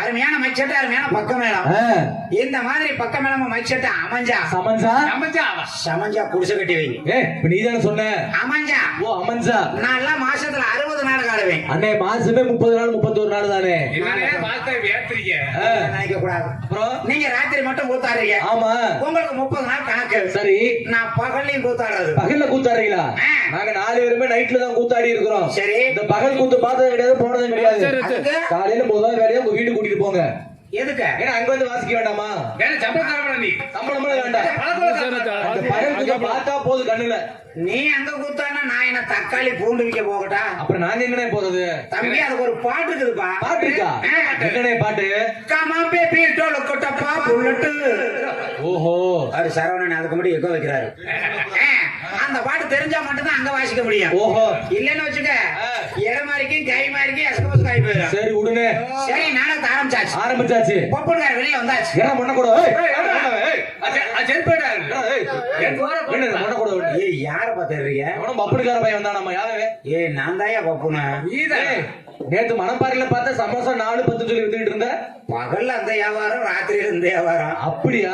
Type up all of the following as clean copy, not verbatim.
அருமையான மைச்சட்டை, அருமையான பக்க மேளம். இந்த மாதிரி பக்க மேளம் மைச்சட்டை அமைஞ்சா சமஞ்சா அமைஞ்சா சமஞ்சா குடிசை கட்டி வை. நீ தானே சொன்ன அமைஞ்சா. ஓ அமைஞ்சா. நான் எல்லாம் மாசத்துல 60 நாள் காடுவேன். அண்ணே மாசமே 30 நாள் 31 நாள் தானே. நினைக்க கூடாது. அப்புறம் நீங்க ராத்திரி மட்டும் கூத்தாடுறீங்க. ஆமா உங்களுக்கு 30 நாள் கணக்கு. சரி. நான் பகல்லையும் கூத்தாடுறது. பகல்ல கூத்தாடுறீங்களா? நாங்க 4 பேருமே நைட்ல தான் கூத்தாடி இருக்கிறோம். சரி. இந்த பகல் கூத்து பார்த்தது கிடையாது, போனதும் கிடையாது. காலையில முதல் வேலையா உங்க வீட்டுக்கு கூட்டிட்டு போங்க. எதுக்கு? ஏன்னா அங்க வந்து வாசிக்க வேண்டாமா? சம்பளம் வேண்டாம். பகல் கூத்த பார்த்தா போது கண்ணுல. நீ அங்க கூத்தானா நான் என்ன தக்காளி பூண்டு விக்க போகட்டா? அப்புறம் நாங்க எங்கனே போறது? தம்பி அதுக்கு ஒரு பாட்டு இருக்குதுப்பா. பாட்டு இருக்கா? என்னனே பாட்டு? கமா பேபி டோல கொட்டப்பா புல்லட். ஓஹோ. அது சரவணன் அதுக்கு மட்டும் எக்கோ வைக்கிறாரு. அந்த பாட்டு தெரிஞ்சா மட்டும் தான் அங்க வாசிக்க முடியும். ஓஹோ. இல்லன்னு வச்சுக்க இடமாரிக்கும் கை மாரிக்கும் எஸ்கபஸ் காய் போயிடும். சரி விடுனே. சரி நாடகத்தை ஆரம்பிச்சாச்சு. பொப்புடுகார வெளிய வந்தாச்சு. என்ன பண்ண கூட? யார பாத்துறீங்க? பப்புடுகார பையன் வந்தா நம்ம யாரவே? நான் தாயா பப்புனா. நேத்து மணப்பாறையில பார்த்தா சமோசா 4-10 சொல்லி வித்துக்கிட்டு இருந்த. பகல்ல அந்த வியாபாரம், ராத்திரியில இந்த வியாபாரம். அப்படியா?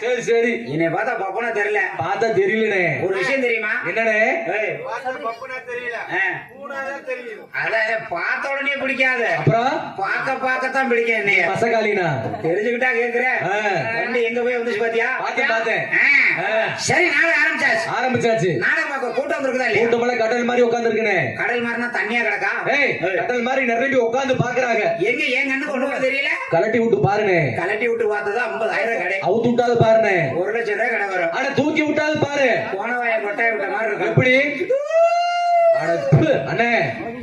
சரி சரி. என்னை பார்த்தா பப்புனா தெரியல. பார்த்தா தெரியலனே. ஒரு விஷயம் தெரியுமா? என்னனே? பப்புனா தெரியல. அத பார்த்த உடனே பிடிக்காது. அப்புறம் பார்க்கத்தான் பிடிக்கும். என்னைய பசகாலினா தெரிஞ்சுக்கிட்டா கேக்குறேன். எங்க போய் வந்துச்சு பாத்தியா? பார்த்தேன். சரி நாடகம் ஆரம்பிச்சாச்சு. நாடகம் பார்க்க கூட்டம் இருக்குதா இல்லையா? கூட்டமெல்லாம் கடல் மாதிரி உட்கார்ந்து இருக்கனே. கடல் மாதிரினா தண்ணியா கிடக்கா? கடல் மாதிரி நிரம்பி உட்கார்ந்து பாக்குறாங்க. எங்க என் கண்ணுக்கு ஒண்ணுமே தெரியல. கலட்டி விட்டு பாருனே. கலட்டி விட்டு பார்த்ததா 50,000 கடை. அவுத்து விட்டாது பாருனே. 1 லட்சம் ரூபாய் கடை வரும். ஆனா தூக்கி விட்டாது பாரு. போன வாய கொட்டாய விட்ட மாதிரி இருக்கும். எப்படி? அண்ணே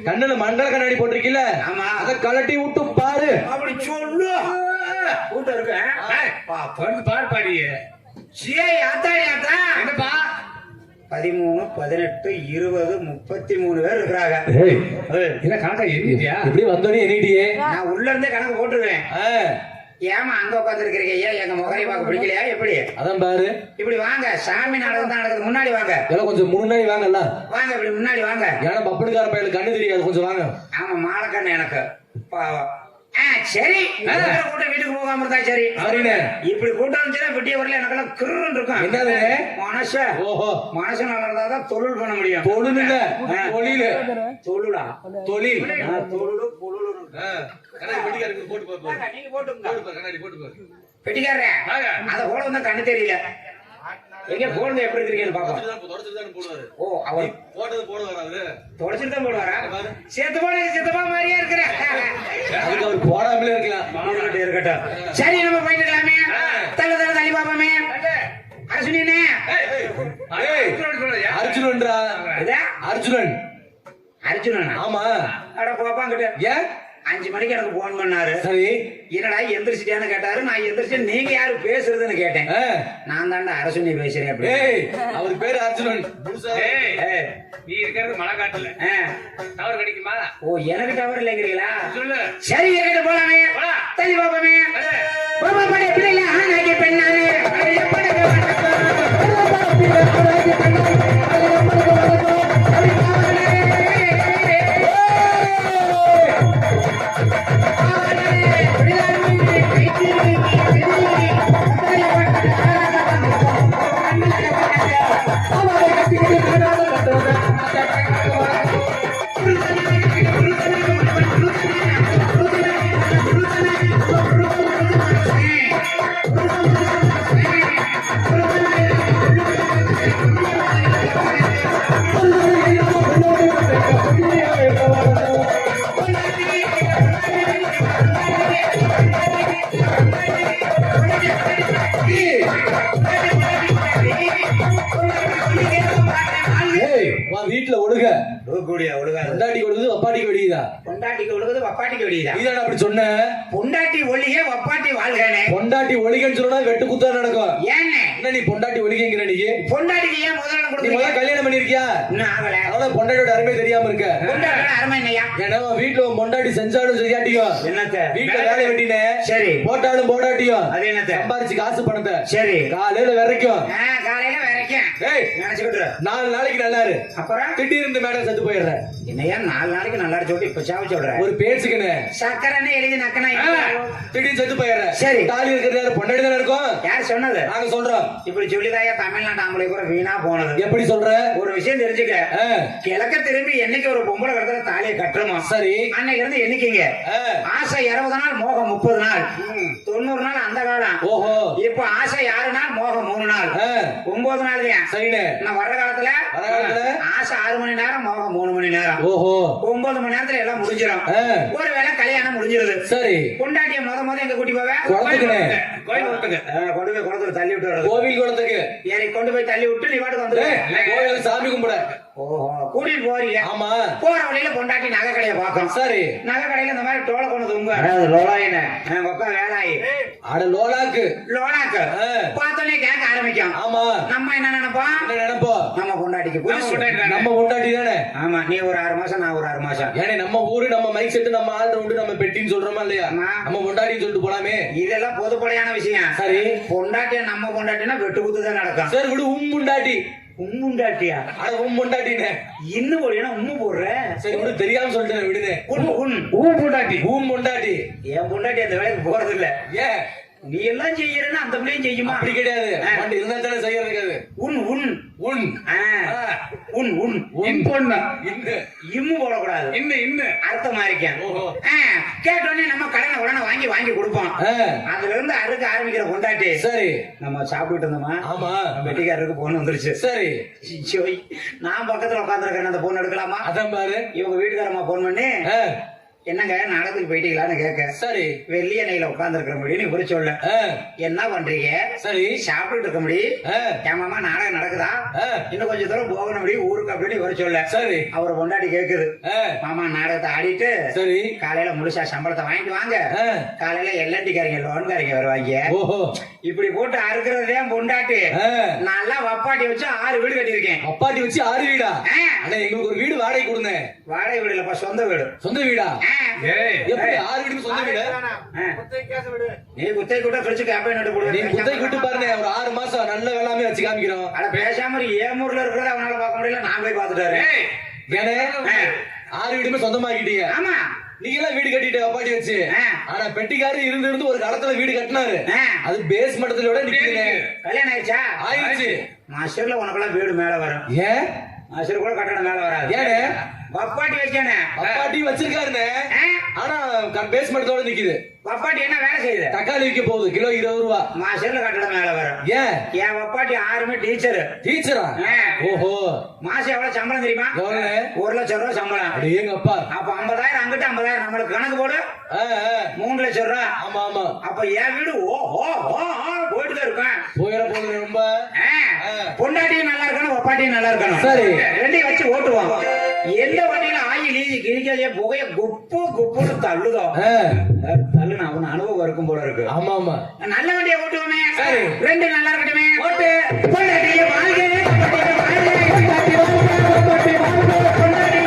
கண்ணுல மண்டல கண்ணாடி போட்டிருக்கீல? ஆமா. அத கலட்டி விட்டு பாரு. அப்படி சொல்லு. கூட்டம் இருக்கு. பாரு பாடியே. ஆத்தா என்னப்பா? 13, 18, 20, 33 பேர் இருக்கிறாங்க. என்ன கணக்கா எண்ணிட்டியா? எப்படி வந்தோடனே எண்ணிட்டியே? நான் உள்ள இருந்தே கணக்கு போட்டுருவேன். ஏமா அங்க உட்கார்ந்து இருக்கிறீங்க? ஏன் எங்க முகரை பார்க்க பிடிக்கலையா? எப்படி? அதான் பாரு. இப்படி வாங்க, சாமி நாடகம் தான் நடக்குது. முன்னாடி வாங்க. எல்லாம் கொஞ்சம் முன்னாடி வாங்கல்ல. வாங்க இப்படி முன்னாடி வாங்க. ஏன்னா பப்பனுக்கார பையனுக்கு கண்ணு தெரியாது, கொஞ்சம் வாங்க. ஆமா மாலக்கண்ணு எனக்கு பாவம். சரி கூட்டம் வீட்டுக்கு போகாம இருந்தா சரி. சரிண்ணே. இப்படி கூட்டம் வந்துச்சுன்னா விட்டிய வரல எனக்கெல்லாம் கிருன்னு இருக்கும். என்னது மனசு? ஓஹோ. மனசு நல்லா இருந்தாதான் தொழில் பண்ண முடியும். தொழில் இல்ல தொழில். தொழிலா? தொழில். தொழிலு பொருள். பெட்டிக்காரே அத போட வந்தா கண்ணு தெரியல. எங்க போடுறது எப்படி இருக்கீங்கன்னு பாப்போம். ஓ அவர் போட்டது போடுவாரு. தொடச்சிட்டு தான் போடுவாரா? சேர்த்து போப்பா மாதிரியே இருக்கிற. அதுக்கு அவர் போடாமலே இருக்கலாம். இருக்கட்டும். சரி நம்ம போயிட்டு இருக்கலாமே. தள்ளி பாப்போமே. அர்ஜுனே. அர்ஜுனன்றா? அர்ஜுனன். அர்ஜுனன்? ஆமா. அட போப்பாங்கிட்ட. ஏன் 5 மணிக்கு எனக்கு போன் பண்ணாரு. சரி. என்னடா எந்திரிச்சிட்டியான்னு கேட்டாரு. நான் எந்திரிச்சு நீங்க யாரு பேசுறதுன்னு கேட்டேன். நான் தாண்டா அரசுனி பேசுறேன். அப்படி அவர் பேரு அர்ஜுனன். நீ இருக்கிறது மழை காட்டுல டவர் கிடைக்குமா? ஓ எனக்கு டவர் இல்லைங்கிறீங்களா? சொல்லு. சரி என்கிட்ட போலாமே. தள்ளி பாப்பமே. பாப்பா படி பிள்ளைல ஆனாகி பெண்ணானே. கூடிய ஒழுகாது. பொண்டாட்டிக்கு ஒழுகுது வப்பாட்டிக்கு வெடியுதா? பொண்டாட்டிக்கு ஒழுகுது வப்பாட்டிக்கு வெடியுதா? நீதான அப்படி சொன்ன? பொண்டாட்டி ஒளியே வப்பாட்டி வாழ்கானே. பொண்டாட்டி ஒழிகன்னு சொன்னா வெட்டு குத்தா நடக்கும். ஏன்னு என்ன நீ பொண்டாட்டி ஒழிங்கிற? நீ பொண்டாட்டிக்கு ஏன் முதல்ல நீ கொடுத்து முதல்ல கல்யாணம் பண்ணிருக்கியா? இன்னும் ஆகல. அதான் பொண்டாட்டியோட அருமை தெரியாம இருக்க. பொண்டாட்டியோட அருமை என்னையா? ஏன்னா வீட்டுல உன் பொண்டாட்டி செஞ்சாலும் செய்யாட்டியும் என்னத்த வீட்டுல வேலை வெட்டினே சரி போட்டாலும் போடாட்டியும் அது என்னத்த சம்பாரிச்சு காசு பணத்தை சரி காலையில வரைக்கும் காலையில வரைக்கும் நினைச்சுக்கிட்டு 4 நாளைக்கு நல்லா இரு. அப்புறம் திடீர்னு மேடம் செத்து போயிடுற. என்னையா 4 நாளைக்கு நல்லா சொல்லிட்டு இப்ப சாவு சொல்ற? ஒரு பேச்சுக்குன்னு சக்கரன்னு எழுதி நக்கனா திடீர்னு செத்து போயிடுற. சரி தாலி இருக்கிறது யாரு? பொண்டாட்டி தானே இருக்கும். யார் சொன்னது? நாங்க சொல்றோம். இப்படி சொல்லிதாயா தமிழ்நாட்டு ஆம்பளை கூட வீணா போனது. எப்படி சொல்ற? ஒரு விஷயம் தெரிஞ்சுக்க. கிழக்க திரும்பி என்னைக்கு ஒரு பொம்பளை கடத்துல தாலியை கட்டுறோமோ சரி அன்னைக்கு இருந்து என்னைக்குங்க ஆசை 60 நாள் மோகம் 30 நாள் 90 நாள் அந்த காலம். ஓஹோ இப்ப ஆசை 6 நாள் மோகம் 3 நாள் 9 நாள் தான். சரிண்ணே. நான் வர்ற காலத்துல ஆசை 6 மணி நேரம் மோகம் 3 மணி நேரம். ஓஹோ 9 மணி நேரத்துல எல்லாம் முடிஞ்சிடும். ஒருவேளை கல்யாணம் முடிஞ்சிருது. சரி பொண்டாட்டிய முத எங்க கூட்டி போவேன்? குளத்துக்குண்ணே. கோயில் குளத்துக்கு. கொண்டு போய் குளத்துல தள்ளி விட்டு வர்றது. கோவில் குளத்துக்கு ஏறி கொண்டு போய் தள்ளி விட்டு நீ பாட்டுக்கு வந்து கோயில சாமி கும்பிட. ஓஹோ கூட்டிட்டு போறீங்க. ஆமா போற வழியில பொண்டாட்டி நகை கடையை பார்க்கும். சரி நகை கடையில இந்த மாதிரி டோலை கொண்டு தூங்க. அதாவது லோலாயின ஒக்கா வேலாயி அட லோலாக்கு லோலாக்கு பார்த்தோன்னே கேட்க ஆரம்பிக்கும். ஆமா நம்ம என்ன நினைப்போம்? என்ன நினைப்போம்? நம்ம பொண்டாட்டிக்கு புதுசு. நம்ம பொண்டாட்டி தானே. ஆமா நீ ஒரு 6 மாசம் நான் ஒரு 6 மாசம். ஏன்னா நம்ம ஊரு நம்ம மைக் செட்டு நம்ம ஆள் ரவுண்டு நம்ம பெட்டின்னு சொல்றோமா இல்லையா? ஆமா. நம்ம பொண்டாட்டின்னு சொல்லிட்டு போலாமே. இதெல்லாம் பொதுப்படையான விஷயம். சரி பொண்டாட்டிய நம்ம பொண்டாட்டினா வெட்டு குத்து தான் நடக்கும். சரி விடு. பொண்டாட்டி உம்முண்டாட்டியா? அட பொண்டாட்டினே இன்னும் போடுனா உம்மு போடுற. சரி விடு. தெரியாம சொல்லிட்டேன் விடுனே. பொண்டாட்டி பொண்டாட்டி என் பொண்டாட்டி அந்த வேலைக்கு போறது இல்ல. ஏன் நீ எல்லாம் செய்யறன்னா அந்த பிள்ளையும் செய்யுமா? அப்படி கிடையாது. வண்டி இருந்தா தானே செய்யறது இருக்காது. உன் உன் உன் உன் உன் இன் பொண்ணா இம்மு போடக்கூடாது. இன்னும் அர்த்தமா இருக்கேன். ஓஹோ கேட்டோடனே நம்ம கடனை உடனே வாங்கி கொடுப்போம். அதுல இருந்து அறுக்க ஆரம்பிக்கிற பொண்டாட்டி. சரி நம்ம சாப்பிட்டு இருந்தோமா? ஆமா வெட்டிக்காரருக்கு போன் வந்துருச்சு. சரி நான் பக்கத்துல உட்காந்துருக்கேன். அந்த போன் எடுக்கலாமா? அதான் பாரு. இவங்க வீட்டுக்காரமா போன் பண்ணி என்னங்க நாடகத்துக்கு போயிட்டீங்களான்னு கேட்க. சரி வெள்ளி அணையில உட்கார்ந்து இருக்கிற முடியும் இவரு சொல்ல. என்ன பண்றீங்க? சரி சாப்பிட்டு இருக்க முடியும். ஏமாமா நாடகம் நடக்குதா? இன்னும் கொஞ்சம் தூரம் போகணும் முடியும் ஊருக்கு அப்படின்னு இவரு சொல்ல. சரி அவர் கொண்டாடி கேக்குது. மாமா நாடகத்தை ஆடிட்டு சரி காலையில முழுசா சம்பளத்தை வாங்கிட்டு வாங்க. காலையில எல்என்டிக்காரங்க லோன்காரங்க வருவாங்க. ஓஹோ இப்படி போட்டு அறுக்கிறதே பொண்டாட்டி. நல்லா வப்பாட்டி வச்சு 6 வீடு கட்டியிருக்கேன். வப்பாட்டி வச்சு 6 வீடா? அண்ணா எங்களுக்கு ஒரு வீடு வாடகை கொடுங்க. வாடகை வீடு இல்லப்பா சொந்த வீடு. சொந்த வீடா? எப்படி 6 வீடுக்கு சொந்த வீடு? நீ குத்தை கூட்ட பிரிச்சு கேப்பை நட்டு போடுவ. நீ குத்தை கூட்டு பாருங்க. ஒரு 6 மாசம் நல்ல வெள்ளாமே வச்சு காமிக்கிறோம். அட பேசாம ஏமூர்ல இருக்கிறத அவனால பார்க்க முடியல. நான் போய் பாத்துட்டாரு. ஏனே 6 வீடுமே சொந்தமாக்கிட்டீங்க. ஆமா நீங்க எல்லாம் வீடு கட்டிட்டு வப்பாட்டி வச்சு. ஆனா பெட்டிக்காரு இருந்து ஒரு காலத்துல வீடு கட்டினாரு. அது பேஸ் மட்டத்துல விட நிக்குதுங்க. கல்யாணம் ஆயிடுச்சா? ஆயிடுச்சு. மாஸ்டர்ல உனக்கெல்லாம் வீடு மேல வரும். ஏன் மாஸ்டர் கூட கட்டணம் மேல வராது. ஏனே வப்பாட்டி வச்சானே. வப்பாட்டி வச்சிருக்காருனே. ஆனா பேஸ் மட்டத்தோட நிக்குது. வப்பாட்டி என்ன வேலை செய்யுது? தக்காளி விற்க போகுது கிலோ 20 ரூபா. மாஸ்டர்ல கட்டணம் மேல வரும். ஏன் என் வப்பாட்டி 6மே டீச்சர். டீச்சரா? ஓஹோ மாசம் எவ்வளவு சம்பளம் தெரியுமா? எவ்வளவு? 1 லட்சம் ரூபாய் சம்பளம். அடேங்க அப்பா. அப்ப 50,000 அங்கிட்டு 50,000 நம்மளுக்கு கணக்கு போடு. 3 லட்சம் ரூபாய். ஆமா ஆமா. அப்ப என் வீடு போயிட்டு தான் இருக்கேன். போயிட போகுது ரொம்ப. பொண்டாட்டியும் நல்லா இருக்கணும் வப்பாட்டியும் நல்லா இருக்கணும். சரி ரெண்டையும் வச்சு ஓட்டுவோம். எந்த வண்டியில ஆயில் கிழிக்காதே புகைய குப்புன்னு தள்ளுதோ தள்ளுனா அவன் அனுபவம் இருக்கும் போல இருக்கு. ஆமா ஆமா. நல்ல வண்டியை ஓட்டுவோமே. சரி 2 நல்லா இருக்கட்டுமே. ஓட்டு. பொண்டாட்டியே வாழ்க, பொண்டாட்டியே வாழ்க, பொண்டாட்டி வாழ்க, பொண்டாட்டி வாழ்க, பொண்டாட்டி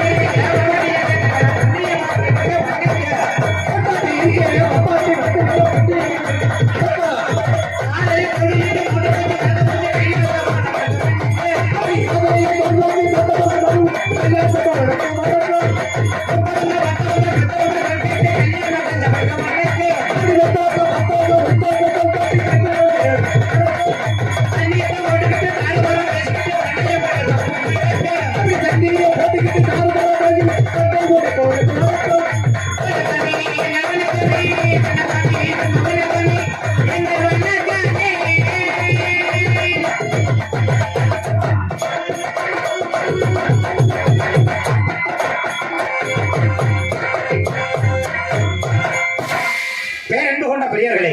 பேரன்பு கொண்ட பெரியவர்களே,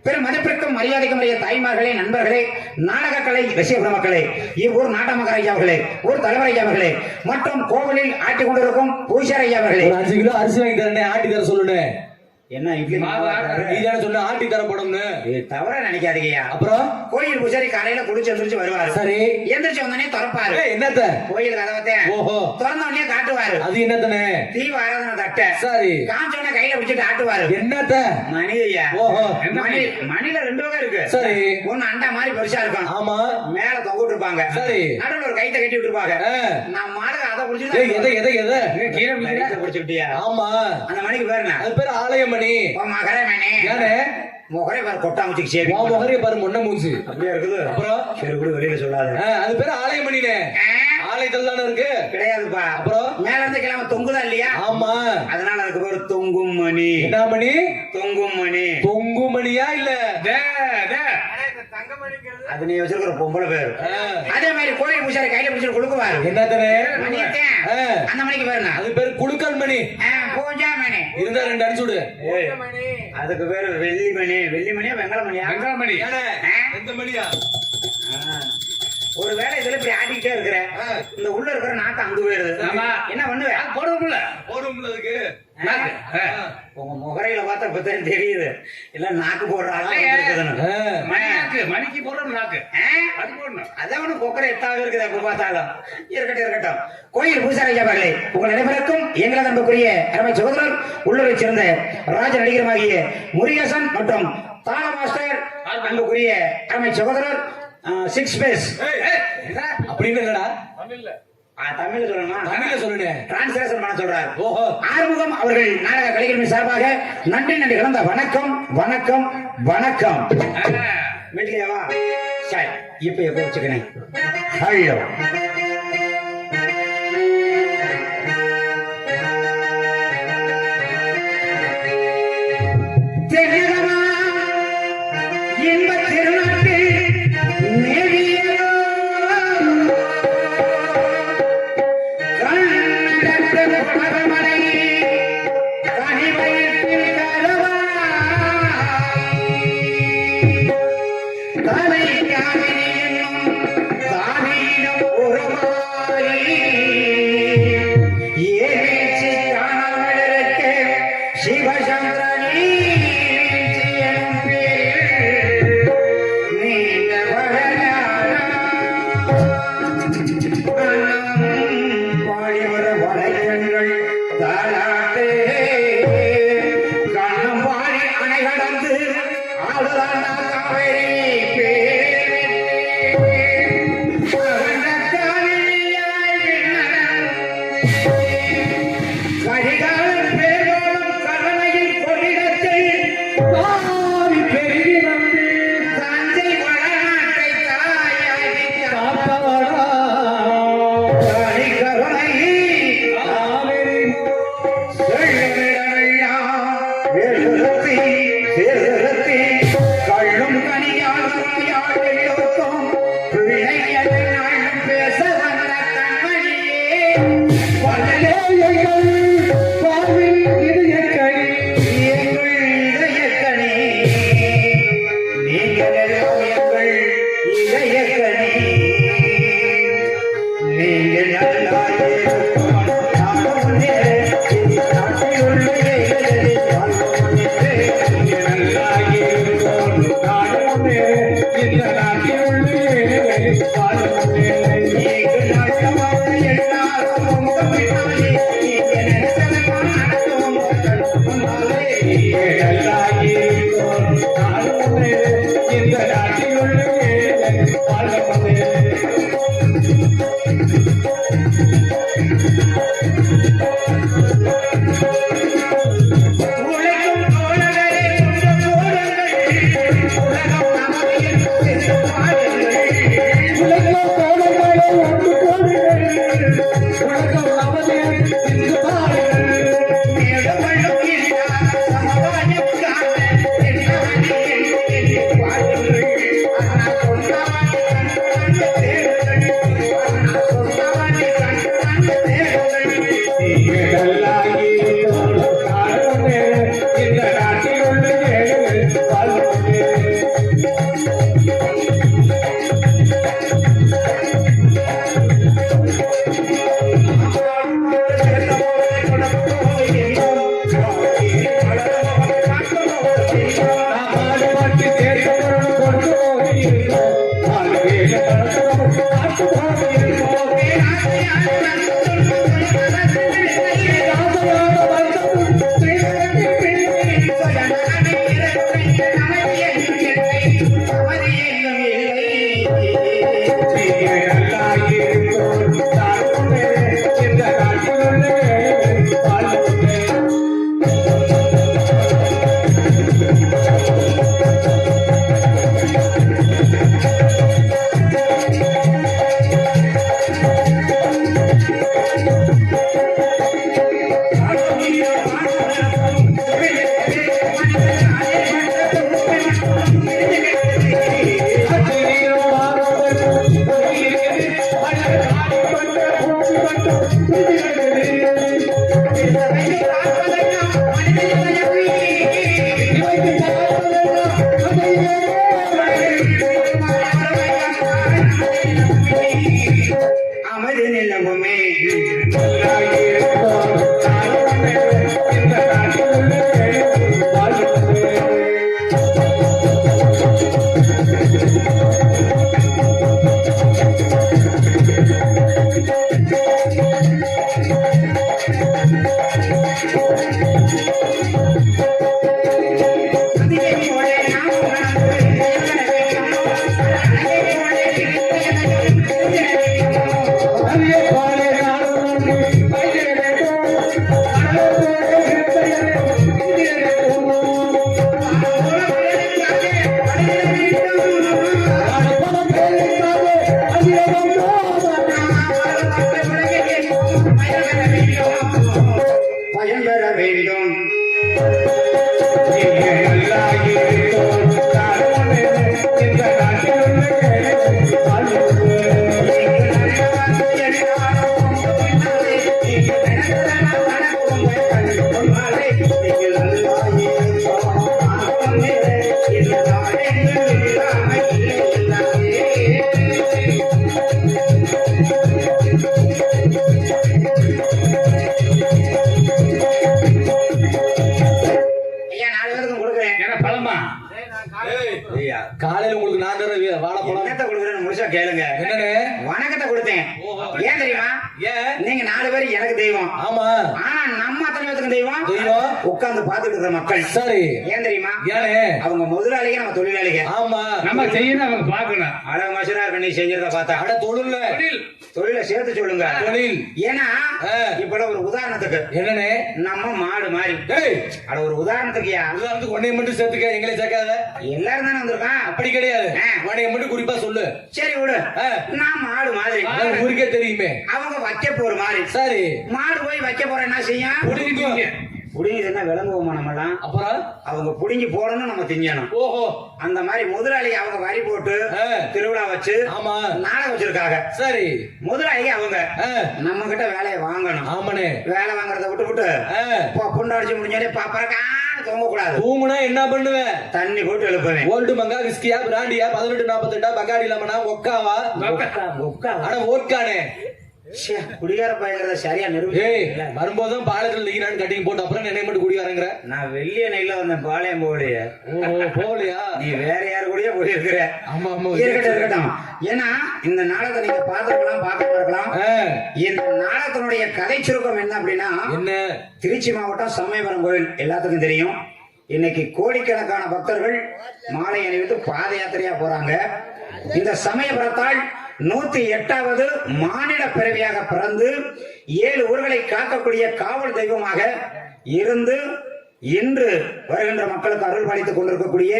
பெரும் மதிப்பிற்கும் மரியாதைக்கும் உரிய தாய்மார்களே, நண்பர்களே, நாடக கலை ரசிக மக்களே, இவ்வூர் நாட்டமகர் ஐயா அவர்களே, ஊர் தலைவர் ஐயா அவர்களே மற்றும் கோவிலில் ஆட்டிக் கொண்டிருக்கும் பூசாரி ஐயா அவர்களே, ஒரு 5 கிலோ அரிசி வாங்கி தரேன், ஆட்டி தர சொல்லுனே. என்ன இட்லி நீதானே சொன்ன ஆட்டி தர போடும்னு. தவற நினைக்காதீங்கய்யா. அப்புறம் கோயில் பூசாரி காலையில குடிச்சு எந்திரிச்சு வருவாரு. சரி, எந்திரிச்சு வந்தோடனே திறப்பாரு. என்னத்த கோயில் கதவத்தை ஓஹோ திறந்த உடனே காட்டுவாரு. அது என்னத்தனே தீவ ஆராதனை தட்டை. சரி, காஞ்சோடனே கையில பிடிச்சிட்டு ஆட்டுவாரு. என்னத்த மணி ஐயா. ஓஹோ மணில 2 வகை இருக்கு. சரி, ஒண்ணு அண்டா மாதிரி பெருசா இருக்கும். ஆமா, மேல தொங்கிட்டு இருப்பாங்க. சரி, நடுவுல ஒரு கைத்தை கட்டி விட்டுருப்பாங்க. நான் மாடுக அதை பிடிச்சிட்டு கீழே பிடிச்சிட்டியா? ஆமா, அந்த மணிக்கு பேரு என்ன? அது பேரு ஆலயமணி. மகரே மணி. யானே முகரே பாரு கொட்டாமுச்சிக்கு சேவி. முகரே பாரு முன்ன மூஞ்சி அப்படியே இருக்குது. அப்புறம் சரி கூட வெளியில சொல்லாத. அது பேரு ஆலயமணினே. ஆலயத்துல தானே இருக்கு. கிடையாதுப்பா. அப்புறம் மேல இருந்து கிளம்ப தொங்குதா இல்லையா? ஆமா, அதனால அதுக்கு பேரு தொங்கும் மணி. என்ன மணி? தொங்கும் மணி. தொங்கு மணியா இல்ல அது நீ வச்சிருக்கிற பொம்பளை பேரு. அதே மாதிரி கோயில் பூசாரி கையில பிடிச்சிட்டு குடுக்குவாரு. என்னத்தனே அந்த மணிக்கு பேரு என்ன? அது பேரு குளுக்கல் மணி. பூஜா மணி. இருந்தா 2 அடிச்சுடு. அதுக்கு பேரு வெள்ளி மணி. வெள்ளி மணியா வெங்கல மணியா? வெங்கல மணி. எந்த மணியா? ஒரு வேலை இதுல இப்படி ஆடிக்கிட்டே இருக்கிற இந்த உள்ள இருக்கிற நாக்கு அங்கு போயிருது. என்ன பண்ணுவேன்? போடுவோம்ல அதுக்கு உங்க முகரையில பார்த்தா இப்பதான் தெரியுது. இல்ல நாக்கு போடுறாங்க. மணிக்கு போடுறோம் நாக்கு. அது போடணும். அதான் ஒண்ணு கொக்கரை எத்தாக இருக்குது. அப்ப பார்த்தாலும் இருக்கட்டும் இருக்கட்டும். கோயில் பூசாரி அவர்களே, உங்கள் அனைவருக்கும் எங்களது அன்புக்குரிய அருமை சகோதரர் உள்ளூரை சேர்ந்த ராஜ நடிகருமாகிய முருகேசன் மற்றும் தாள மாஸ்டர் அன்புக்குரிய அருமை சகோதரர் 6 பேஸ் அப்படின்னு இல்லடா, தமிழ்ல சொல்லணும். தமிழ்ல சொல்லுங்க, டிரான்ஸ்லேஷன் பண்ண சொல்றாரு. ஓஹோ, ஆறுமுகம் அவர்கள் நாடக கலைஞர்கள் சார்பாக நன்றி நன்றி கலந்த வணக்கம் வணக்கம் வணக்கம். வீட்லயாவா? சரி, இப்ப எப்ப வச்சுக்கிறேன். ஹலோ, இன்பத் திருநாட்டில் நேவியோ பகமலை கனிவயிற்றில் கலை காவிரி என்னும் காவியம் உறவாயி ஏற்றி காணாமல் இருக்க சிவசந்திரனி எனும் பேரில் நீண்ட பாடிவர வளையங்கள் தாளாட்டே கண்ணம் பாடி அணை கடந்து ஆடுதான் காவேரி கரிகாலன் பேரோடும் கடமையில் கொள்ளிடத்தில் பெருகி வந்து தஞ்சை வளநாட்டை தாயாகி காப்பாடா கருணை கள்ளும் கனியால் எல்லோருக்கும் பேச வந்த கண்மணியே பகலே எங்கள் பாவில் இதயக்கணி எங்கள் இதயக்கணி நீங்கள் எல்லாம் எங்கள் இதயக்கணி நீங்கள் எல்லாரும் சொந்தவாடி அமைதி நிலவுமே பயன் பெற வேண்டும். ஐயா 4 பேருக்கும் கொடுக்குறேன். ஏன்னா பழமா ஐயா, காலையில உங்களுக்கு நான் தர வாழைப்பழம் என்னத்தை கொடுக்குறேன்னு முழுசா கேளுங்க. என்னன்னு வணக்கத்தை கொடுத்தேன். ஏன் தெரியுமா? ஏன் நீங்க 4 பேர் எனக்கு தெய்வம். ஆமா ஆனா நம்ம அத்தனை பேத்துக்கு தெய்வம் தெய்வம் உட்கார்ந்து பாத்துட்டு இருக்கிற மக்கள். சரி ஏன் தெரியுமா? ஏனே அவங்க முதலாளிக, நம்ம தொழிலாளிக. ஆமா நம்ம செய்யணும் அவங்க பார்க்கணும். அழகு மசுரா இருக்க நீ செஞ்சத பார்த்தா அட தொழில்ல தொழில் தொழிலை சேர்த்து சொல்லுங்க. தொழில் ஏன்னா ஆ. இப்ப ஒரு உதாரணத்துக்கு என்னன்னு நம்ம மாடு மாதிரி. டேய் அட ஒரு உதாரணத்துக்குயா, உதாரணத்துக்கு உன்னைய மட்டும் சேர்த்துக்க, எங்களை சேர்க்காத. எல்லாரும் தானே வந்திருக்கான். அப்படி கிடையாது, ஆ. உன்னைய மட்டும் குறிப்பா சொல்லு. சரி விடு. ஆ. நான் மாடு மாதிரி, அதான் ஊருக்கே தெரியுமே. அவங்க வைக்க போற மாதிரி. சரி மாடு போய் வைக்க போற என்ன செய்யும்? புடிங்க. புடிங்குதுன்னா விளங்குவோமா நம்மலாம்? அப்புறம் அவங்க புடிங்கி போடணும், நம்ம திங்கணும். ஓஹோ அந்த மாதிரி முதலாளி அவங்க வரி போட்டு ஆ. திருவிழா வச்சு ஆமா நாடகம் வச்சிருக்காங்க. சரி முதலாளி அவங்க ஆ. நம்ம கிட்ட வேலையை வாங்கணும். ஆமாண்ணே வேலை வாங்குறத விட்டு ஆ. புண்டாடிச்சு முடிஞ்சாலே பாப்பறக்கான்னு தூங்க கூடாது. தூங்குனா என்ன பண்ணுவேன்? தண்ணி போட்டு எழுப்புவேன். ஓல்டு மங்கா, விஸ்கியா, பிராண்டியா, 1848 பக்காடி லெமனா, ஒக்காவா, அட ஓட்கானே. ச்சே, குடிகார பயங்கரத சரியா ஏய் நிரூபிச்சு. வரும்போதும் பாலத்துல லீனான்னு கட்டிங் போட்டு அப்புறம் என்னை மட்டும் குடியாரங்கிற. நான் வெள்ளிய நெய்ல வந்தேன், பாளையம் போகலைய. ஓ போகலையா? நீ வேற யாரு கூடயே போயிருக்கிற. ஆமா ஆமா இருக்கட்டும் இருக்கட்டும். ஏன்னா இந்த நாடகத்தை நீங்க பார்த்திருக்கலாம், பார்க்க இருக்கலாம். ஆ. இந்த நாடகத்தினுடைய கதை சுருக்கம் என்ன அப்படின்னா, என்ன திருச்சி மாவட்டம் சமயபுரம் கோயில் எல்லாத்துக்கும் தெரியும். இன்னைக்கு கோடிக்கணக்கான பக்தர்கள் மாலை அணிவித்து பாத யாத்திரையா போறாங்க. இந்த சமயபுரத்தால் 108வது மானிட பிறவியாக பிறந்து 7 ஊர்களை காக்கக்கூடிய காவல் தெய்வமாக இருந்து இன்று வருகின்ற மக்களுக்கு அருள் பாலித்துக் கொண்டிருக்கக்கூடிய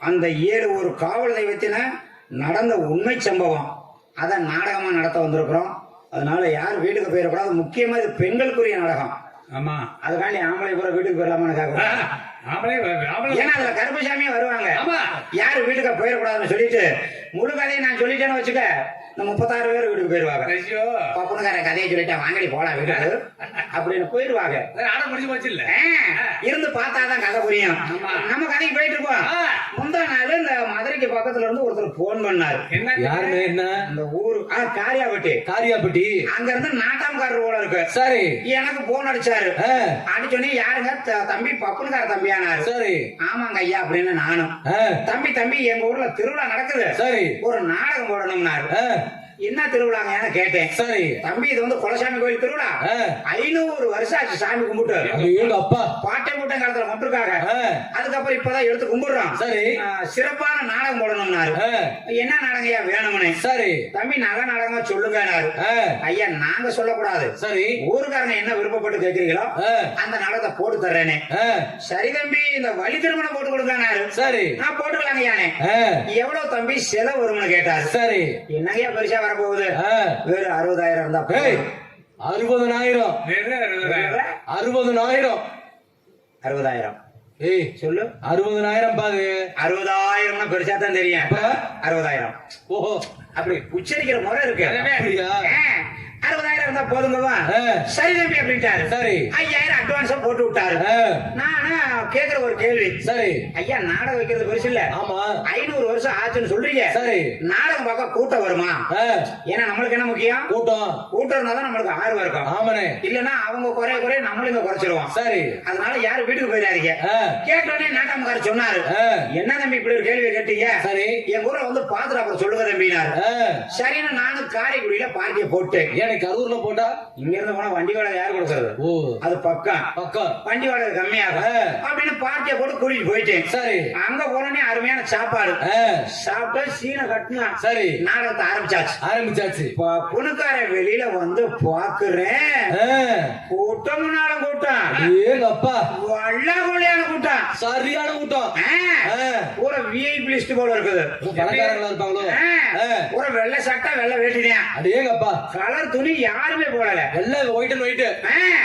அந்த 7 ஊர் காவல் தெய்வத்தின நடந்த உண்மை சம்பவம். அதை நாடகமா நடத்த வந்திருக்கிறோம். அதனால யார் வீட்டுக்கு போயிடக்கூடாது. முக்கியமா இது பெண்களுக்குரிய நாடகம். ஆமா அதுக்காண்டி ஆம்பளை பூரா வீட்டுக்கு போயிடலாமான்னு ஆம்பளை ஏன்னா அதுல கருப்பசாமியே வருவாங்க. ஆமா யாரு வீட்டுக்கு போயிடக்கூடாதுன்னு சொல்லிட்டு முழு கதையை நான் சொல்லிட்டேன்னு வச்சுக்க, இந்த 36 பேர் வீட்டுக்கு போயிருவாங்க. ஐயோ பப்பனுக்கார கதையை சொல்லிட்டா வாங்கடி போலாம் வீட்டுக்கு அப்படின்னு போயிருவாங்க. ஆடம் முடிஞ்சு போச்சு இல்ல. இருந்து பார்த்தாதான் கதை புரியும். நம்ம கதைக்கு போயிட்டு இருக்கோம். முந்தா நாள் இந்த மதுரைக்கு பக்கத்துல இருந்து ஒருத்தர் போன் பண்ணாரு. என்ன யாருன்னு? என்ன இந்த ஊரு காரியாபட்டி. காரியாப்பட்டி. அங்க இருந்து நாட்டாம்காரர் போல இருக்கு. சரி எனக்கு போன் அடிச்சாரு. ஆ. அடிச்சோன்னே யாருங்க தம்பி பப்பனுக்கார தம்பியானாரு. சரி ஆமாங்க ஐயா அப்படின்னு நானும். ஆ. தம்பி எங்க ஊர்ல திருவிழா நடக்குது, சரி ஒரு நாடகம் போடணும்னாரு. ஆ. என்ன திருவிழாங்க கேட்டேன். சரி தம்பி இது வந்து குலசாமி கோயில் திருவிழா. ஆ. 500 வருஷம் ஆச்சு சாமி கும்பிட்டு. ஐயோ அப்பா. பாட்டை கூட்டம் காலத்துல மட்டுருக்காங்க. ஆ. அதுக்கப்புறம் இப்பதான் எடுத்து கும்பிடுறோம். சரி சிறப்பான நாடகம் போடணும்னாரு. ஆ. என்ன நாடகம் ஐயா வேணும்னு. சரி தம்பி நல்ல நாடகமா சொல்லுங்கனாரு. ஆ. ஐயா நாங்க சொல்லக்கூடாது, சரி ஊருக்காரங்க என்ன விருப்பப்பட்டு கேட்கிறீங்களோ ஆ. அந்த நாடகத்தை போட்டு தர்றேனே. ஆ. சரி தம்பி இந்த வழி திருமணம் போட்டு கொடுங்கனாரு. சரி நான் போட்டுக்கலாங்க யானே. ஆ. எவ்வளவு தம்பி செலவு வரும்னு கேட்டாரு. சரி என்னையா பெருசா வரப்போகுது, ஆ. வெறும் 60,000 இருந்தா ஏய் போதும். 60,000 60,000 60,000 ஏய் சொல்லு. 60,000 பாது. 60,000 பெருசா தான் தெரியும். அப்ப? 60,000 ஓஹோ அப்படி உச்சரிக்கிற முறை இருக்கு. அப்படியா? 60,000 இருந்தா போதுங்கவா ஆ. சரி தம்பி அப்படின்ட்டாரு. சரி 5000 அட்வான்ஸா போட்டு விட்டாரு. ஆ. நானு கேக்குற ஒரு கேள்வி, சரி ஐயா நாடகம் வைக்கிறது பெருசு இல்ல, ஆமா 500 வருஷம் ஆச்சுன்னு சொல்றீங்க, சரி நாடகம் பார்க்க கூட்டம் வருமா? ஆ. ஏன்னா நம்மளுக்கு என்ன முக்கியம்? கூட்டம் கூட்டம் இருந்தாதான் நம்மளுக்கு ஆர்வம் இருக்கும். ஆமாண்ணே இல்லன்னா அவங்க குறைய நம்மளும் இங்க குறைச்சிருவோம். சரி அதனால யாரும் வீட்டுக்கு போயிடாதீங்க. ஆ. கேட்டோடனே நாட்டாமக்காரர் சொன்னாரு, ஆ. என்ன தம்பி இப்படி ஒரு கேள்வி கேட்டீங்க, சரி என் ஊர்ல வந்து பாத்துட்டு அப்புறம் சொல்லுங்க தம்பினாரு. ஆ. சரின்னு நானும் காரைக்குடியில பார்ட்டிய போட்டேன். ஏன் கரூர்ல போட்டா இங்க இருந்து போனா வண்டி வாடகை யார் கொடுக்கறது? ஓ அது பக்கம், பக்கம் வண்டி வாடகை கம்மியாகும் ஆ. அப்படின்னு பார்ட்டிய போட்டு கூட்டிட்டு போயிட்டேன். சரி அங்க போனோடனே அருமையான சாப்பாடு ஆ. சாப்பிட்டா சீனை கட்டினா சரி நாடகத்தை ஆரம்பிச்சாச்சு. ஆரம்பிச்சாச்சு புனுக்கார வெளியில வந்து பாக்குறேன், ஆ. கூட்டம் முன்னாலும் கூட்டம், ஏங்க அப்பா வள்ளகுழியான கூட்டம், சரியான கூட்டம் ஆ. பூரா விஐபி லிஸ்ட் போல இருக்குது. பணக்காரங்களா இருப்பாங்களோ ஆ. பூரா வெள்ளை சட்டை வெள்ளை வேட்டிதான், அடேங்க அப்பா கலர் துணி யாருமே போடல. எல்லாம் ஒயிட் அண்ட் ஒயிட்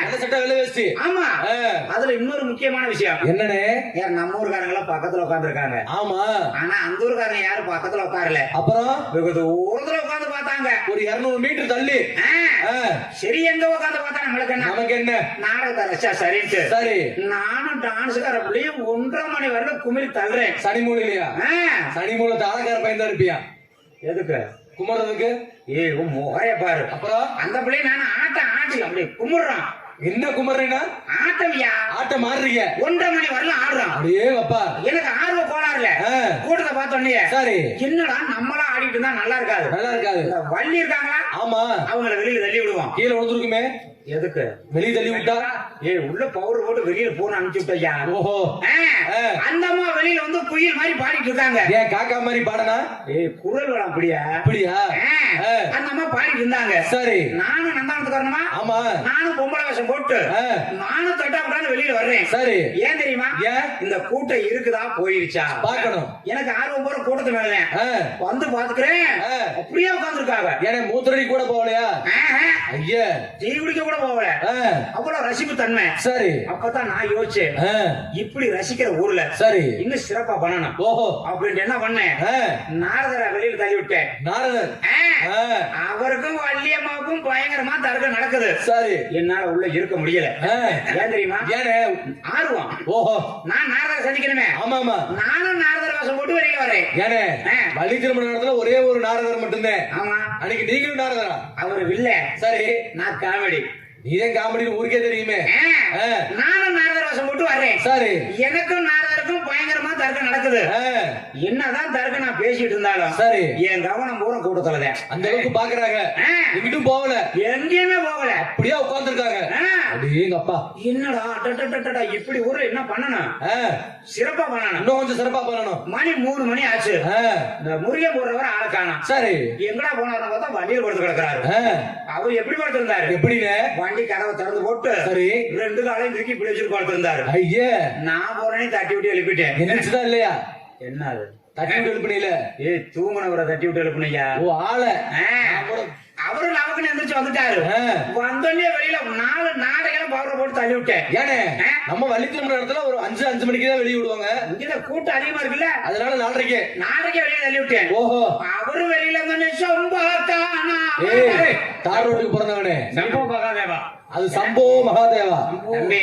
நல்ல சட்டை வெள்ளை வேஷ்டி ஆமா. ஆ. அதுல இன்னொரு முக்கியமான விஷயம் என்னண்ணே யார் நம்ம ஊர்காரங்க எல்லாம் பக்கத்துல உட்கார்ந்து இருக்காங்க. ஆமா ஆனா அந்த ஊர்காரங்க யாரும் பக்கத்துல உட்காரல, அப்புறம் வெகு தூரத்துல உட்கார்ந்து பார்த்தாங்க. ஒரு 200 மீட்டர் தள்ளி ஆ. சரி எங்க உட்கார்ந்து பார்த்தா நம்மளுக்கு என்ன, நமக்கு என்ன நாடகத்தை ரசிச்சா சரின்ட்டு சரி நானும் டான்ஸுக்கார பிள்ளையும் 1.5 மணி வரல குமிழ் தள்ளுறேன். சனி மூலை இல்லையா சனி மூலை தாளக்கார பையன் தான் இருப்பியா எதுக்கு குமரதுக்கு ஏய் உன் முகரைய பாரு. அப்புறம் அந்த பிள்ளைய நானும் ஆட்டி அப்படி கும்பிடுறான். என்ன குமரனா ஆட்டவியா ஆட்டம் மாறுறீங்க 1.5 மணி வரல ஆடுறான். அப்படியே அப்பா எனக்கு ஆர்வம் கோளாறுல ஆ. கூட்டத்தை பார்த்தோன்னே சரி என்னடா நம்மளா ஆடிட்டு இருந்தா நல்லா இருக்காது. நல்லா இருக்காது இந்த வள்ளி இருக்காங்களா ஆமா அவங்கள வெளியில தள்ளி விடுவோம். கீழே விழுந்துருக்குமே எதுக்கு வெளியே தள்ளி விட்டா ஏய் உள்ள பவுடர் போட்டு வெளியில போன அனுப்பிச்சு விட்டயா. ஓஹோ அந்த அம்மா வெளியில வந்து குயில் மாதிரி பாடிட்டு இருக்காங்க. ஏன் காக்கா மாதிரி பாடனா ஏய் குரல் வளம் அப்படியா அப்படியா அந்த அம்மா பாடிட்டு இருந்தாங்க. சரி நானும் நந்தானத்துக்கு வரணுமா, ஆமா நானும் பொம்பளை வேஷம் போட்டு நானும் தட்டாப்படான்னு வெளியில வர்றேன். சரி ஏன் தெரியுமா, ஏன் இந்த கூட்டம் இருக்குதா போயிருச்சா பாக்கணும். எனக்கு ஆர்வம் போற கூட்டத்து மேல வந்து பாத்துக்கிறேன். அப்படியே உட்கார்ந்துருக்காங்க. ஏன்னா மூத்திரடி கூட போகலையா ஐயா டீ குடிக்க கூட போகல. அவ்வளவு ரசிப்பு தன்மை. சரி அப்பதான் நான் யோசிச்சேன், இப்படி ரசிக்கிற ஊர்ல சரி இன்னும் சிறப்பா பண்ணணும். ஓஹோ அப்படின்ட்டு என்ன பண்ணேன், நாரதரை வெளியில தள்ளி விட்டேன். நாரதர் அவருக்கும் வள்ளியம்மாவுக்கும் பயங்கரமா தர்க்கம் நடக்குது. சரி என்னால உள்ள இருக்க முடியல. ஏன் தெரியுமா, ஏனே ஆர்வம். ஓஹோ நான் நாரதரை சந்திக்கணுமே. ஆமா ஆமா நானும் நாரதர் வாசம் போட்டு வெளியில வரேன். ஏனே வள்ளி திருமண நேரத்துல ஒரே ஒரு நாரதர் மட்டும்தான். ஆமா அன்னைக்கு நீங்களும் நாரதரா? அவரு வில்ல, சரி நான் காமெடி. நீதான் காமெடின்னு ஊருக்கே தெரியுமே. நானும் நாரதர் வாசம் போட்டு வர்றேன். சரி எனக்கும் நாரதருக்கும் பயங்கரமா தர்க்கம் நடக்குது. என்னதான் தர்க்கம் நான் பேசிட்டு இருந்தாலும் சரி என் கவனம் பூரா கூட்டத்துலதான். அந்த அளவுக்கு பாக்குறாங்க. எங்கிட்டும் போகல, எங்கேயுமே போகல, அப்படியே உட்கார்ந்துருக்காங்க. அப்படியேங்க அப்பா என்னடா அடடடடடா, இப்படி ஊர்ல என்ன பண்ணணும், சிறப்பா பண்ணணும். இன்னும் கொஞ்சம் சிறப்பா பண்ணணும். மணி 3 மணி ஆச்சு. இந்த முருகன் போடுறவரை ஆள காணோம். சரி எங்கடா போனாரு பார்த்தா வண்டியில் படுத்து கிடக்குறாரு. அவர் எப்படி படுத்திருந்தாரு, எப்படின்னு வண்டி கதவை திறந்து போட்டு சரி 2 காலையும் தூக்கி இப்படி வச்சுட்டு படுத்திருந்தாரு. ஐயே நான் போறேனே தட்டி விட்டு எழுப்பிட்டேன். எந்திரிச்சுதான் இல்லையா? என்ன அது தட்டி விட்டு எழுப்பினீல? ஏய் தூங்குனவரை தட்டி விட்டு எழுப்பினையா? ஓ ஆள அவரு நமக்கு எந்திரிச்சு வந்துட்டாரு. வந்தோடனே வெளியில 4 நாடைகளும் பவரை போட்டு தள்ளி விட்டேன். ஏனே நம்ம வள்ளி திருமண இடத்துல ஒரு 5 மணிக்கு தான் வெளியே விடுவாங்க. இங்க கூட்டம் அதிகமா இருக்குல்ல, அதனால 4:30 வெளியில தள்ளி விட்டேன். ஓஹோ அவரு வெளியில வந்தோடனே சொம்பா காணா. ஏய் தார் ரோட்டுக்கு பிறந்தவனே சம்பவ மகாதேவா, அது சம்போ மகாதேவா. தம்பி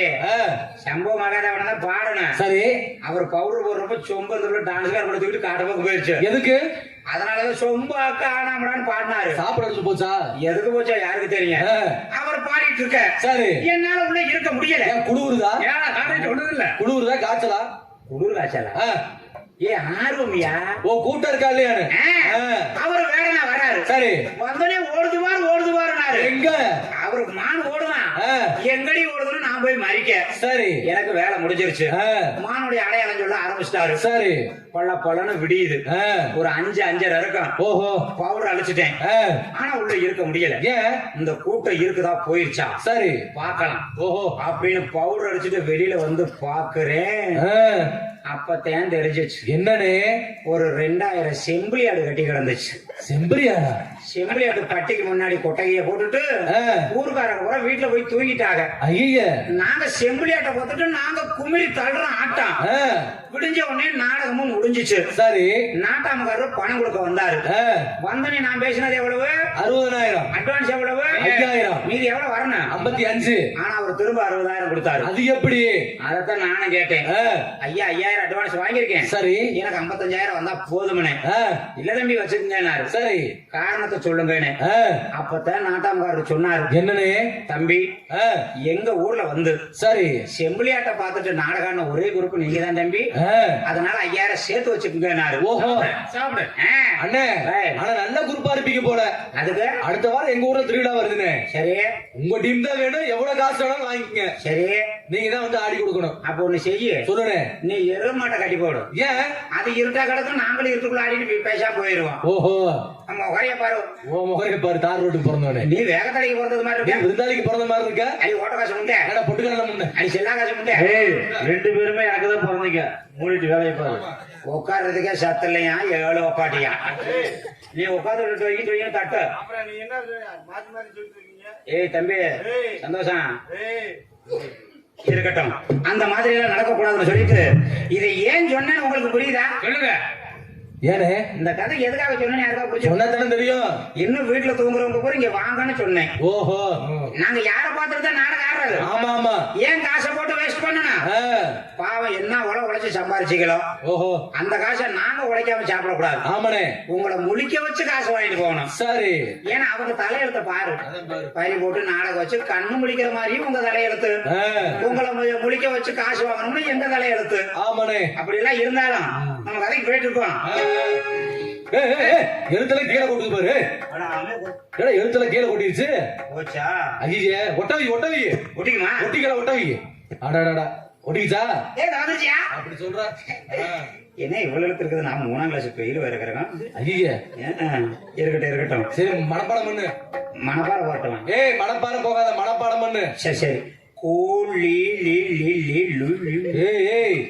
சம்பவ மகாதேவனை தான் பாடணும். சரி அவர் பவுடர் போடுறப்ப சொம்பு அந்த டான்ஸ்கார் படுத்துக்கிட்டு காட்டப்போக்கு போயிருச்சு. எதுக்கு? அதனாலதான் சொம்பா காணாமடான்னு பாடினாரு. சாப்பிட எடுத்து போச்சா? எதுக்கு போச்சா யாருக்கு தெரியும். அவர் பாடிட்டு இருக்க சரி என்னால உள்ள இருக்க முடியல. குளிருதா? ஏன் காலேஜ் ஒண்ணுது இல்ல, குளிருதா காய்ச்சலா? குளிர் காய்ச்சலா? ஏ ஆர்வமியா? ஓ கூட்டம் இருக்கா இல்லையானு? அவரு வேடனா வராரு. சரி வந்தோடனே ஓடுதுவாருனாரு. எங்க அவருக்கு மான் ஓடுவான். எங்கடி ஓடுதுன்னு நான் போய் மறிக்க. சரி எனக்கு வேலை முடிஞ்சிருச்சு. மானுடைய அடையாளம் சொல்ல ஆரம்பிச்சிட்டாரு. சரி பள்ளன்னு விடியுது. ஒரு 5:30 இருக்கும். ஓஹோ பவுடர் அழிச்சிட்டேன். ஆனா உள்ள இருக்க முடியல. ஏன்? இந்த கூட்டம் இருக்குதா போயிருச்சா சரி பாக்கலாம் ஓஹோ அப்படின்னு பவுடர் அடிச்சுட்டு வெளியில வந்து பாக்குறேன். அப்பத்தான் தெரிஞ்சிச்சு என்னனே ஒரு 2000 செம்பிளி ஆடு கட்டி கிடந்துச்சு. செம்பரியாடா? செம்பிளி ஆடு பட்டிக்கு முன்னாடி கொட்டகைய போட்டுட்டு ஊருக்காரங்க கூட வீட்டுல போய் தூங்கிட்டாங்க. ஐய, நாங்க செம்பிளி ஆட்டை பார்த்துட்டு நாங்க குமிரி தள்ளுறோம் ஆட்டம். விடிஞ்ச உடனே நாடகமும் முடிஞ்சிச்சு. சரி, நாட்டாமக்காரர் பணம் கொடுக்க வந்தாரு. வந்தனே நான் பேசினது எவ்வளவு? 60,000. அட்வான்ஸ் எவ்வளவு? 5000. மீதி எவ்வளவு வரணும்? 55. ஆனா அவர் திரும்ப 60,000 கொடுத்தாரு. அது எப்படி? அதத்தான் நானும் கேட்டேன். ஐயா 5000 அட்வான்ஸ் வாங்கியிருக்கேன், சரி, எனக்கு 55,000 வந்தா போதும்னே. இல்ல தம்பி வச்சுக்கங்க. சரி, காரணத்தை சொல்லுங்கன்னு. அப்பதான் நாட்டாமக்காரர் சொன்னாரு, என்னனே தம்பி எங்க ஊர்ல வந்து சரி செம்பிளியாட்ட பாத்துட்டு நாடகான ஒரே குரூப் நீங்க தான் தம்பி, அதனால 5000 சேர்த்து வச்சுக்கோங்க. ஓஹோ, சாப்பிடு அண்ணே. ஆனா நல்ல குரூப்பா இருப்பீங்க போல. அதுக்கு அடுத்த வாரம் எங்க ஊர்ல திருவிழா வருதுன்னு. சரி, உங்க டீம் தான் வேணும், எவ்வளவு காசு வேணாலும் வாங்கிக்கங்க. சரி, நீங்க தான் வந்து ஆடி கொடுக்கணும். அப்ப ஒண்ணு செய்ய, சொல்லுனே. நீ எருமாட்டை கட்டி போடு. ஏன்? அது இருட்டா கிடக்கும், நாங்களும் இருட்டுக்குள்ள ஆடிட்டு பேசா போயிருவோம். ஓஹோ, நம்ம முறைய பாரு. ஓ முகரைய பாரு, தார் ரோட்டுக்கு பிறந்தவனே. நீ வேகத்தடைக்கு பிறந்தது மாதிரி நீ இருக்க. விருந்தாளிக்கு பிறந்த மாதிரி இருக்க. அடி ஓட்ட காசு உண்டே, என்னடா பொட்டுக்கடல முன்ன. அடி செல்லா காசு உண்டே. ரெண்டு பேருமே எனக்கு தான் பிறந்தீங்க. மூடிட்டு வேலையை பாரு. உட்கார்றதுக்கே சத்து இல்லையா, 7 ஒப்பாட்டியா. நீ உட்கார்ந்து வைக்கிட்டு தட்டு. ஏய் தம்பி, சந்தோஷம் இருக்கட்டும். அந்த மாதிரி எல்லாம் நடக்க கூடாதுன்னு சொல்லிட்டு இதை ஏன் சொன்னேன்னு உங்களுக்கு புரியுதா? சொல்லுங்க. ஏனே இந்த கதை எதுக்காக சொன்னேன்னு யாருக்கா புரிஞ்சு? சொன்னதானே தெரியும். இன்னும் வீட்டுல தூங்குறவங்க கூட இங்க வாங்கன்னு சொன்னேன். ஓஹோ, நாங்க யார பாத்துட்டு தான் நாடகம் ஆடுறது. ஆமா ஆமா. ஏன் காசை போட்டு வேஸ்ட் பண்ணணும்? பாவம் என்ன உழைச்சு சம்பாரிச்சிக்கலாம். ஓஹோ, அந்த காசை நாங்க உழைக்காம சாப்பிடக்கூடாது. ஆமாண்ணே. உங்களை முழிக்க வச்சு காசு வாங்கிட்டு போகணும். சரி, ஏன்னா அவங்க தலையெழுத்த பாரு, பறி போட்டு நாடகம் வச்சு கண்ணு முழிக்கிற மாதிரியும் உங்க தலையெழுத்து. உங்களை முழிக்க வச்சு காசு வாங்கணும்னு எங்க தலையெழுத்து. ஆமாண்ணே. அப்படி எல்லாம் இருந்தாலும் நம்ம கதைக்கு போயிட்டு இருக்கோம். எழுத்துல கீழே கொண்டு பாரு. எழுத்துல கீழே கொட்டிருச்சு. போச்சா? ஐயே, ஒட்டவி ஒட்டவி ஒட்டிக்குமா? ஒட்டிக்கல ஒட்டவி. அடாடா, ஒட்டிக்கிச்சா? வந்துச்சியா? அப்படி சொல்ற. என்ன இவ்வளவு எழுத்து இருக்குது? நான் 3ஆம் கிளாஸ் பெயில் இருக்கிறேன். ஐயே, இருக்கட்டும் இருக்கட்டும். சரி, மனப்பாடம் பண்ணு. மனப்பாறை போட்டவன். ஏய், மனப்பாடம் போகாத, மனப்பாடம் பண்ணு. சரி சரி.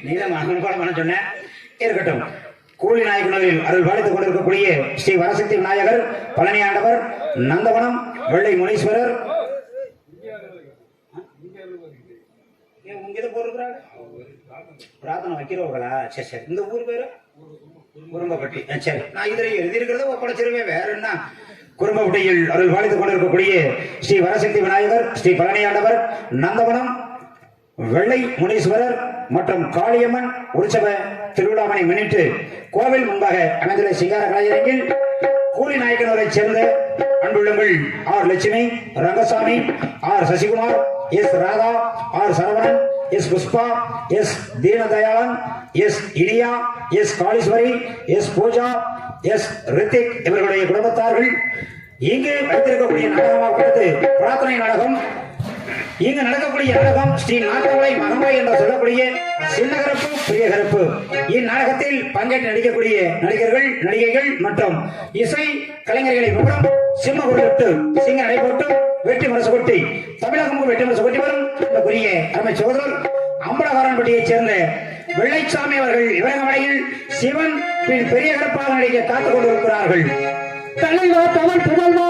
நீதான் மனப்பாடம் பண்ண சொன்ன. இருக்கட்டும். கூலி நாயக்கனூரில் அருள் பாலித்துக் கொண்டிருக்கக்கூடிய ஸ்ரீ வரசக்தி விநாயகர், பழனி ஆண்டவர், நந்தவனம், வெள்ளை முனீஸ்வரர். பிரார்த்தனை வைக்கிறவர்களா? சரி சரி. இந்த ஊர் பேரு குறும்பப்பட்டி. சரி, நான் இதுல எழுதி இருக்கிறத ஒப்படைச்சிருவேன். வேற என்ன? குறும்பப்பட்டியில் அருள் பாலித்துக் கொண்டிருக்கக்கூடிய ஸ்ரீ வரசக்தி விநாயகர், ஸ்ரீ பழனி ஆண்டவர், நந்தவனம், வெள்ளை முனீஸ்வரர் மற்றும் காளியம்மன் உற்சவ திருவிழாவினை முன்னிட்டு கோவில் முன்பாக அமைந்துள்ள சிங்கார கலையரங்கில் கூலி நாயக்கனூரை சேர்ந்த அன்புள்ளங்கள் R Lakshmi, Rangasamy, R Sasikumar, S Radha, R Saravanan, S Pushpa, S Deenadayalan, S Iliya, S Kaleeswari, S Pooja, S Rithik இவர்களுடைய குடும்பத்தார்கள் இங்கு வைத்திருக்கக்கூடிய நாடகமாக பிரார்த்தனை நாடகம். இங்கு நடக்கக்கூடிய நாடகம் ஸ்ரீ நாட்டவளை மகமாய் என்று சொல்லக்கூடிய சின்னகரப்பு பெரியகரப்பு. இந்நாடகத்தில் பங்கேற்று நடிக்கக்கூடிய நடிகர்கள், நடிகைகள் மற்றும் இசை கலைஞர்களை விவரம் சிம்ம கொண்டு சிங்க நடைபோட்டு வெற்றி முரசு கொட்டி தமிழகமும் வெற்றி முரசு கொட்டி வரும் கூறிய அருமை சகோதரர் அம்பலகாரன்பட்டியைச் சேர்ந்த வெள்ளைச்சாமி அவர்கள் இவரங்கமடையில் சிவன் பின் பெரிய கரப்பாக நடிக்க காத்துக் கொண்டிருக்கிறார்கள். தலைவா தமிழ் புகழ்வா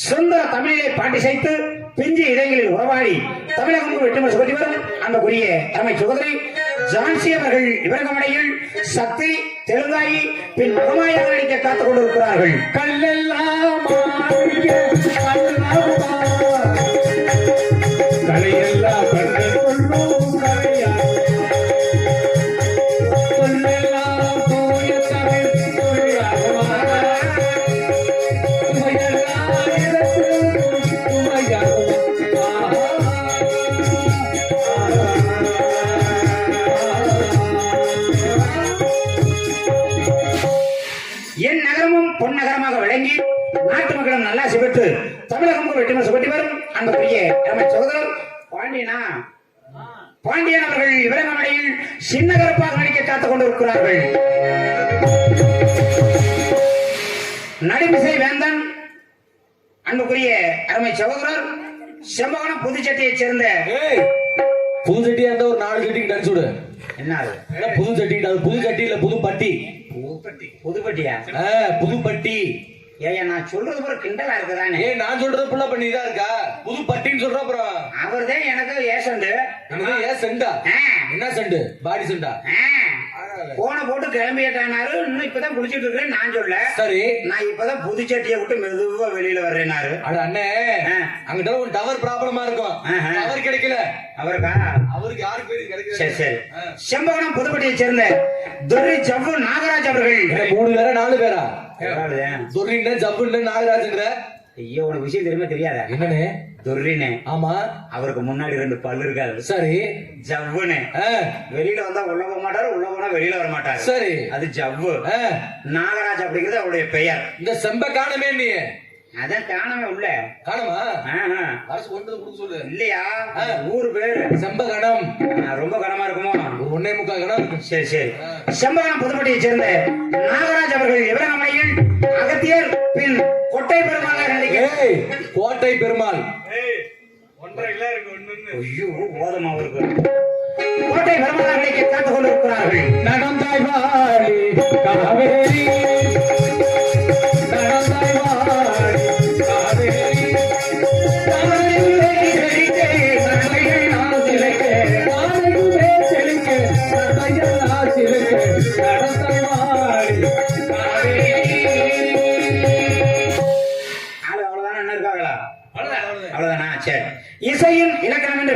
சுந்தர தமிழிலே பாட்டி செய்து பிஞ்சு இதயங்களில் உறவாடி தமிழகம் வெட்டுமரசு கொட்டி வரும் அந்த குறிய அருமை சகோதரி ஜான்சி அவர்கள் இவரங்கமடையில் சக்தி தெலுங்காயி பின் மகமாயாக நடிக்க காத்துக் கொண்டிருக்கிறார்கள். கல்லெல்லாம் கலையெல்லாம் என் நகரமும் பொன்னகரமாக விளங்கி நாட்டு மக்களும் நல்லாசி பெற்று தமிழகமும் வெற்றிமரசு கொட்டி வரும் அந்த பெரிய நம்ம சகோதரர் பாண்டியன் அவர்கள் இவரங்கமடையில் சின்னகரப்பாக நடிக்க காத்துக் கொண்டிருக்கிறார்கள். நடிமிசை வேந்தன் அன்புக்குரிய அருமை சகோதரர் செம்பகனம் புதுச்சேட்டையைச் சேர்ந்த ஏய், புது சட்டியா இருந்தா ஒரு 4 சட்டிக்கு அடிச்சு விடு. என்ன அது? ஏன்னா புது சட்டி அது புது சட்டி இல்ல புது பட்டி. புதுப்பட்டியா? புது பட்டி. ஏய்யா நான் சொல்றது பூரா கிண்டலா இருக்குதானே? ஏய் நான் சொல்றது புள்ள பண்ணிதான் இருக்கா? புது பட்டின்னு சொல்ற அப்புறம் அவர்தான் எனக்கு ஏசண்டு. நமக்கு ஏன் செண்டா? என்ன செண்டு? பாடி செண்டா? போன போட்டு கிளம்பிட்டானாரு. இன்னும் இப்பதான் குளிச்சிட்டு இருக்கேன் நான் சொல்ல. சரி, நான் இப்பதான் புதுச்சேட்டியை விட்டு மெதுவா வெளியில வர்றேனாரு. அட அண்ணே, அங்கிட்ட ஒரு டவர் ப்ராப்ளமா இருக்கும். டவர் கிடைக்கல அவருக்கா? அவருக்கு யாருக்கு பேரு கிடைக்கல. சரி சரி. செம்பகனம் புதுப்பட்டியைச் சேர்ந்த துரை ஜவ்வு நாகராஜ் அவர்கள். 3 பேரா 4 பேரா? எவ்வளவுதான்? துர்ரின்னு ஜவ்வுன்னு நாகராஜங்கிற. ஐயோ உனக்கு விஷயம் தெரியுமா தெரியாத? என்னன்னு? துர்ரினே. ஆமா, அவருக்கு முன்னாடி 2 பல்லு இருக்காது. சரி. ஜவ்வுனே. ஆ, வெளியில வந்தா உள்ள போக மாட்டாரு, உள்ள போனா வெளியில வர மாட்டாரு. சரி. அது ஜவ்வு. ஆ, நாகராஜ் அப்படிங்கிறது அவருடைய பெயர். இந்த செம்ப காணமே நீ. அதான் காணவே உள்ள. காணமா? ஆஹா. அரசு கொண்டு வந்து கொடுக்க சொல்லு. இல்லையா? ஊரு பேரு செம்ப கணம். ரொம்ப கனமா இருக்குமோ? ஒரு 1.25 கணம். சரி சரி. செம்பகனம் புதுப்பட்டியைச் சேர்ந்த நாகராஜ் அவர்கள் இவரங்கமலையில் அகத்தியர் பின் கொட்டை பெருமாளாக நடிக்கிறார். ஏய், கோட்டை பெருமாள். ஐயோ போதமா அவருக்கு கோட்டை பெருமாளாக நடிக்க காத்துக் கொண்டிருக்கிறார்கள். நடந்தாய் வாழி காவேரி, நடந்தாய் வாழி காவேரி, காவேரி செழிக்கே, நடையை நான் சிலைக்கே, காவேரியே செழிக்கே, நடையை நான் சிலைக்கே, நடந்தாய் வாழி காவேரி. ஆளு அவ்வளவுதானே? என்ன இருக்காங்களா? அவ்வளவுதானா? சரி. இசையின் இலக்கணம் என்று